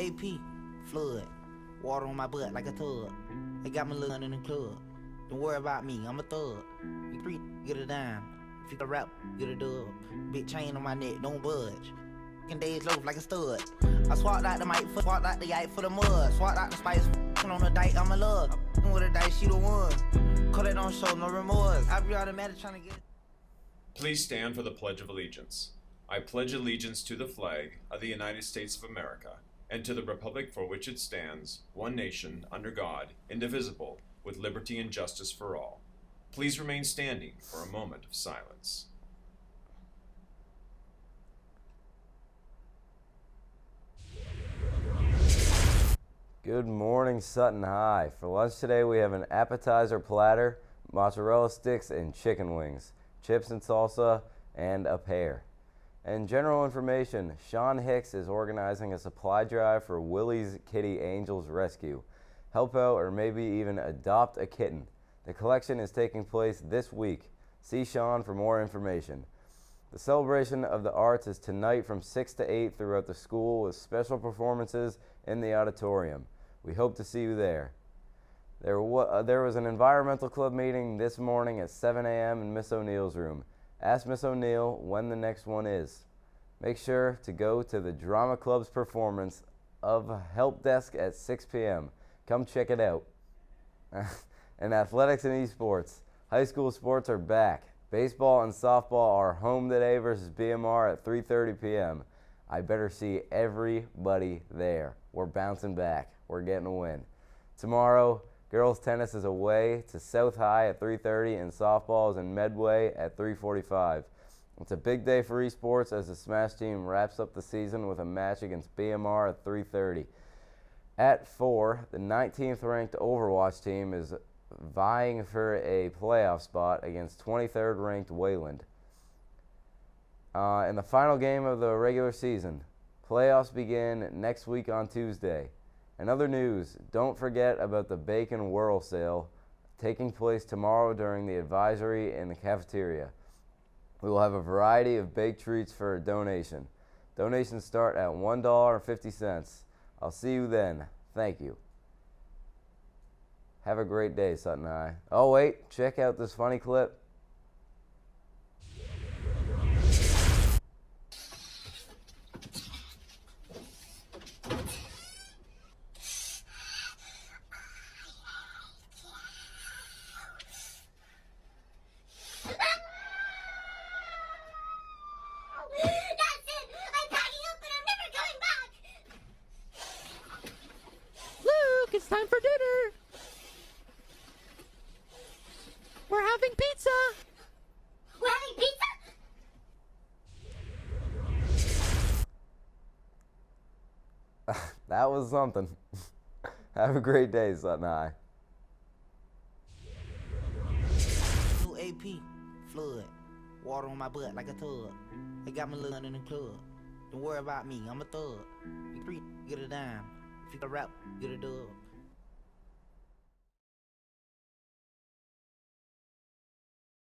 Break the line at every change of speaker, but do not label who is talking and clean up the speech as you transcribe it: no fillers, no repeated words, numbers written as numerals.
AP, flood, water on my butt like a tub. They got me living in the club. Don't worry about me, I'm a thug. You free, get a dime. If you can rap, get a dub. Big chain on my neck, don't budge. Days loaf like a stud. I swapped out the mic, swapped out the yike for the mud. Swapped out the spice, on the dike, I'm in love. With a dice, she the one. Call it don't show no remorse. I be automatic trying to get.
Please stand for the Pledge of Allegiance. I pledge allegiance to the flag of the United States of America and to the republic for which it stands, one nation, under God, indivisible, with liberty and justice for all. Please remain standing for a moment of silence.
Good morning, Sutton High. For lunch today, we have an appetizer platter, mozzarella sticks, and chicken wings, chips and salsa, and a pear. And general information, Sean Hicks is organizing a supply drive for Willy's Kitty Angels Rescue. Help out or maybe even adopt a kitten. The collection is taking place this week. See Sean for more information. The celebration of the arts is tonight from 6 to 8 throughout the school with special performances in the auditorium. We hope to see you there. There was an environmental club meeting this morning at 7 a.m. in Miss O'Neill's room. Ask Miss O'Neill when the next one is. Make sure to go to the drama club's performance of Help Desk at 6 p.m. Come check it out. And athletics and esports. High school sports are back. Baseball and softball are home today versus BMR at 3:30 p.m. I better see everybody there. We're bouncing back. We're getting a win. Tomorrow, girls tennis is away to South High at 3:30 and softball is in Medway at 3:45. It's a big day for esports as the Smash team wraps up the season with a match against BMR at 3:30. At 4, the 19th ranked Overwatch team is vying for a playoff spot against 23rd ranked Wayland. In the final game of the regular season, playoffs begin next week on Tuesday. In other news, don't forget about the Bacon Whirl Sale taking place tomorrow during the advisory in the cafeteria. We will have a variety of baked treats for a donation. Donations start at $1.50. I'll see you then. Thank you. Have a great day, Sutton High. Oh wait, check out this funny clip.
It's time for dinner. We're having pizza.
We're having pizza?
That was something. Have a great day, Sutton High.
AP, flood, water on my butt like a tub. They got me living in the club. Don't worry about me, I'm a thug. You free, get a dime. If you can rap, get a dub.